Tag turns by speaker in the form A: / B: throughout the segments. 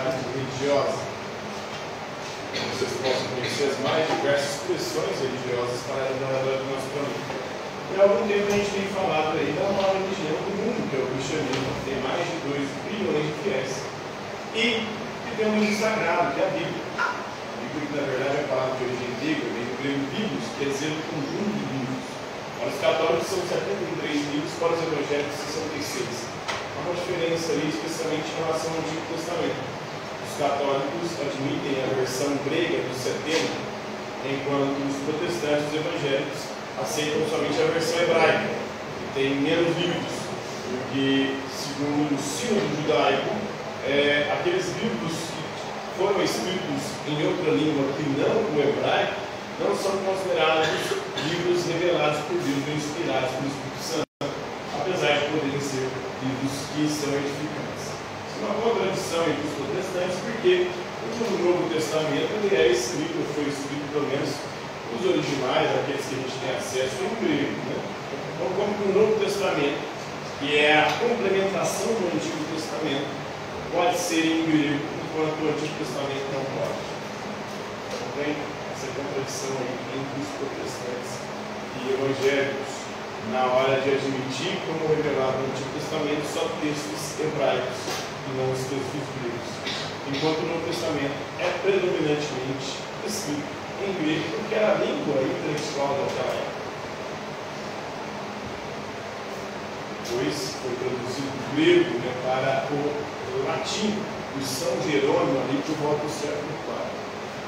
A: cristianismo religiosa. Vocês possam conhecer as mais diversas expressões religiosas do nosso planeta. E há algum tempo a gente tem falado aí da maior religião do mundo, que é o cristianismo, que tem mais de 2 bilhões de fiéis. E que tem um livro sagrado, que é a Bíblia. A Bíblia, que na verdade é a palavra de origem grega, vem do grego biblos, quer dizer um conjunto de livros. Para os católicos são 73 livros, para os evangélicos 66. Há uma diferença aí, especialmente em relação ao Antigo Testamento. Os católicos admitem a versão grega do 70, enquanto os protestantes, os evangélicos, aceitam somente a versão hebraica, que tem menos livros, porque, segundo o sínodo judaico, aqueles livros que foram escritos em outra língua que não o hebraico, não são considerados livros revelados por Deus ou inspirados pelo Espírito Santo, apesar de poderem ser livros que são edificantes. Isso é uma boa tradição entre os protestantes, porque o Novo Testamento ele é escrito, foi escrito pelo menos os originais, aqueles que a gente tem acesso, em grego. Né? Então, como que o Novo Testamento, que é a complementação do Antigo Testamento, pode ser em grego, enquanto o Antigo Testamento não pode. Então, tem essa contradição aí entre os protestantes e evangélicos, na hora de admitir como revelado no Antigo Testamento só textos hebraicos e não os textos gregos. Enquanto o Novo Testamento é predominantemente escrito em grego, porque era a língua intelectual daquela época. Depois foi traduzido do grego para o latim, o São Jerônimo ali por volta do século IV.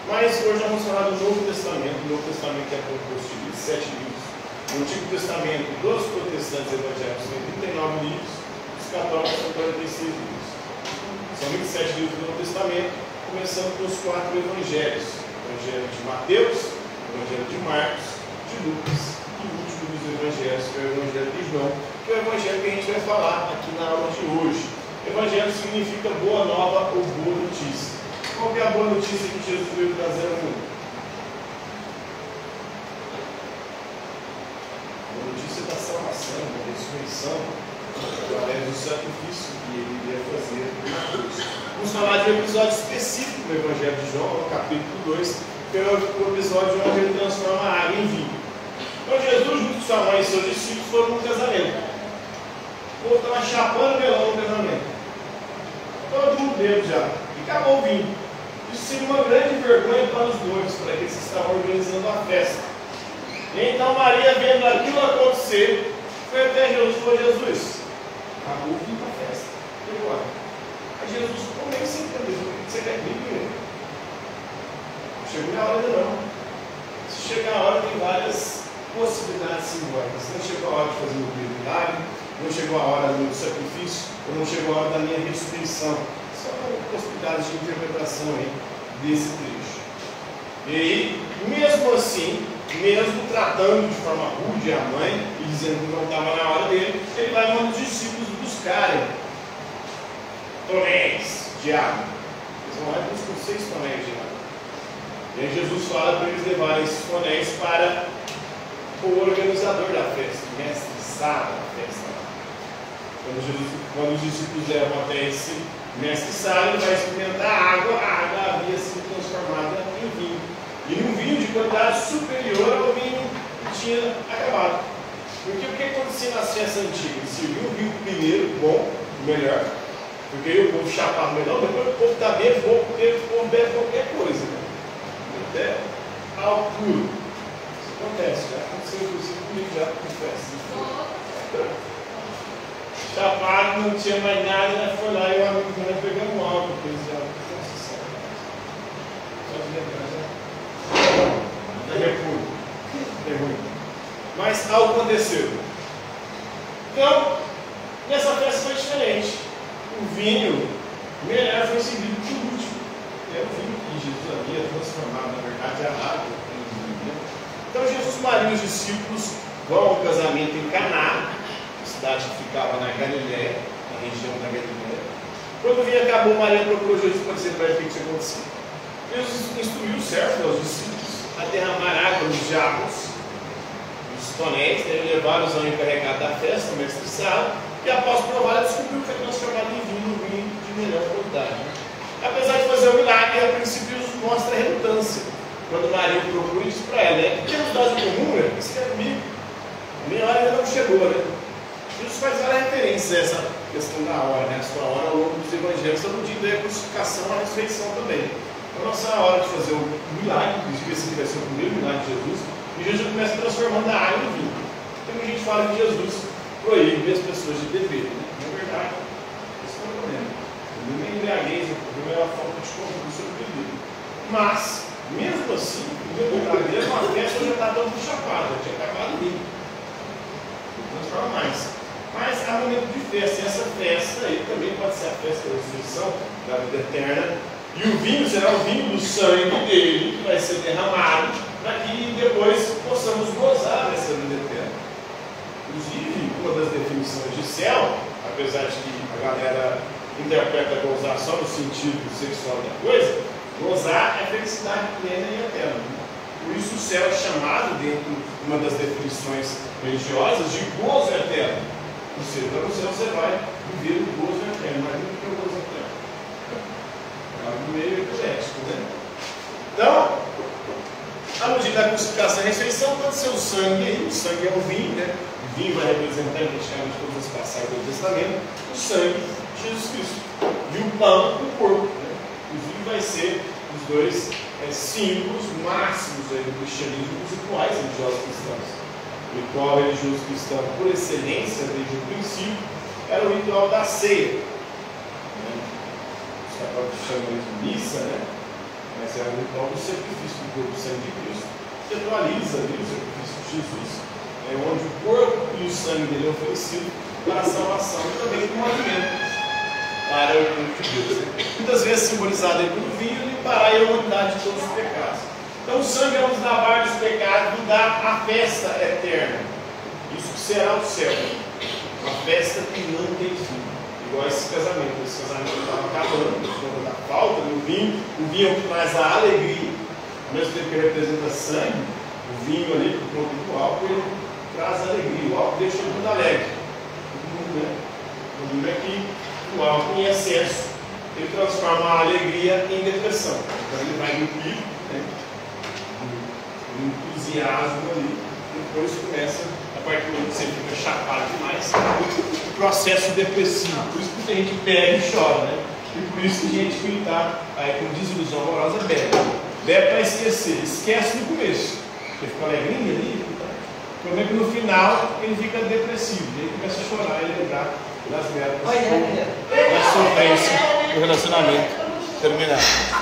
A: Mas hoje vamos falar do Novo Testamento. O Novo Testamento é composto de 27 livros. No Antigo Testamento dos protestantes evangélicos tem 39 livros, os católicos são 46 livros. São 27 livros do Novo Testamento, começando com os 4 evangelhos. O Evangelho de Mateus, o Evangelho de Marcos, de Lucas e o último dos evangelhos, que é o Evangelho de João, que é o Evangelho que a gente vai falar aqui na aula de hoje. Evangelho significa boa nova ou boa notícia. Qual é a boa notícia que Jesus veio trazer ao mundo? A boa notícia da salvação, da ressurreição, através do sacrifício que ele iria fazer na cruz. Vamos falar de um episódio específico do Evangelho de João, no capítulo 2, que é o episódio onde ele transforma a água em vinho. Então Jesus, junto com sua mãe e seus discípulos, foram num casamento. O povo estava chapando melão no casamento. Todo mundo bêbado já. E acabou o vinho. Isso seria uma grande vergonha para os noivos, para aqueles que estavam organizando a festa. E então Maria, vendo aquilo acontecer, foi até Jesus e falou: Jesus, acabou o vinho da festa. E agora? Aí Jesus ficou meio sem entender: o que você quer comigo? Não chegou a hora ainda não. Se chegar a hora, tem várias possibilidades simbólicas. Não chegou a hora de fazer o milagre, não chegou a hora do sacrifício, ou não chegou a hora da minha ressurreição. São possibilidades de interpretação aí desse trecho. E aí, mesmo assim, mesmo tratando de forma rude a mãe e dizendo que não estava na hora dele, ele vai mandar os discípulos buscarem tonéis de água. Eles vão lá e buscam 6 tonéis de água. E aí Jesus fala para eles levarem esses tonéis para o organizador da festa, o mestre Sala da festa. Quando os discípulos levam até esse mestre Sala, ele vai experimentar a água havia sido transformada em vinho. E um vinho de qualidade superior ao vinho que tinha acabado. Porque o que acontecia nas festas antigas? Se viu o vinho primeiro, bom, o melhor, porque aí o povo chapava melhor, depois o povo está bem bom, porque o povo bebe qualquer coisa. Né? Até ao puro. Isso acontece, já aconteceu inclusive comigo já com festa. Chapado, não tinha mais nada, foi lá e o amigo meu pegando um álcool, porque eles já. Só de lembrar já. É ruim. Mas algo aconteceu. Então, nessa festa foi diferente. O vinho melhor foi servido por último. É o vinho que Jesus havia transformado, na verdade, a água em vinho. Então, Jesus, Maria e os discípulos vão ao casamento em Caná, cidade que ficava na Galiléia, na região da Galiléia. Quando o vinho acabou, Maria procurou Jesus para dizer para ele o que tinha acontecido. Jesus instruiu o servo aos discípulos a derramar água nos jarros, nos tonéis, levaram-os ao encarregado da festa, o mestre Sala, e após provar, descobriu que foi transformado em vinho de melhor qualidade. Apesar fazer o milagre, e a princípio mostra relutância. Quando Maria procura isso para ela, né? O que temos nós em comum, né? Isso é comigo. A minha hora ainda não chegou, né? Jesus faz várias referências a essa questão da hora, né? A sua hora ao longo dos evangelhos, aludindo a crucificação e a ressurreição também. Então, nossa hora de fazer o milagre, inclusive esse vai ser o primeiro milagre de Jesus, e Jesus começa transformando a água em vinho. Então, a gente fala que Jesus proíbe as pessoas de beber, né? Na verdade, esse é o problema. Não é embriaguez, o problema é a falta de controle sobre o bebida. Mas, mesmo assim, o meu milagre é uma festa já está dando chapada, já tinha acabado de vir. Não transforma mais. Mas há momento de festa, e essa festa aí também pode ser a festa da ressurreição, da vida eterna. E o vinho será o vinho do sangue dele, que vai ser derramado, para que depois possamos gozar dessa vida eterna. Inclusive, uma das definições de céu, apesar de que a galera interpreta gozar só no sentido sexual da coisa, gozar é felicidade plena e eterna. Por isso o céu é chamado, dentro de uma das definições religiosas, de gozo eterno. Ou seja, no céu você vai viver o gozo eterno. Mas o que é o gozo eterno? É algo meio eclético, né? Então, a medida da crucificação e ressurreição pode ser o sangue aí. O sangue é o vinho, né? O vinho vai representar praticamente todas as passagens do Testamento. O sangue de Jesus Cristo. E o pão, o corpo. Né? Inclusive vai ser os dois símbolos máximos aí do cristianismo, os rituais religiosos cristãos. O ritual religioso cristão, por excelência, desde o princípio, era o ritual da ceia. Os católicos chamam de missa, né? Mas é o ritual do sacrifício do corpo e sangue de Cristo, que atualiza ali o sacrifício de Jesus, onde o corpo e o sangue dele é oferecido para a salvação e também como alimento para o povo de Deus. Muitas vezes simbolizado aí pelo vinho, e para a humanidade de todos os pecados. Então o sangue é um dos lavar dos pecados e dá a festa eterna. Isso que será o céu. Uma festa que não tem fim. Igual esse casamento. Esse casamento estava acabando por conta da falta do vinho. O vinho é o que traz a alegria. Ao mesmo tempo que representa sangue, o vinho ali, por conta do álcool, ele traz alegria. O álcool deixa todo mundo alegre. Todo mundo, né? O problema é que o álcool em excesso, ele transforma a alegria em depressão. Então ele vai no pico, né? Um entusiasmo ali, depois começa, a partir do momento que você fica chapado demais, o processo depressivo. Por isso que muita gente pega e chora, né? E por isso que gente que está com desilusão amorosa bebe. Bebe para esquecer, esquece no começo, porque fica alegrinha ali. O problema é que no final ele fica depressivo, e ele começa a chorar e lembrar das merdas, da sofrência do relacionamento terminado.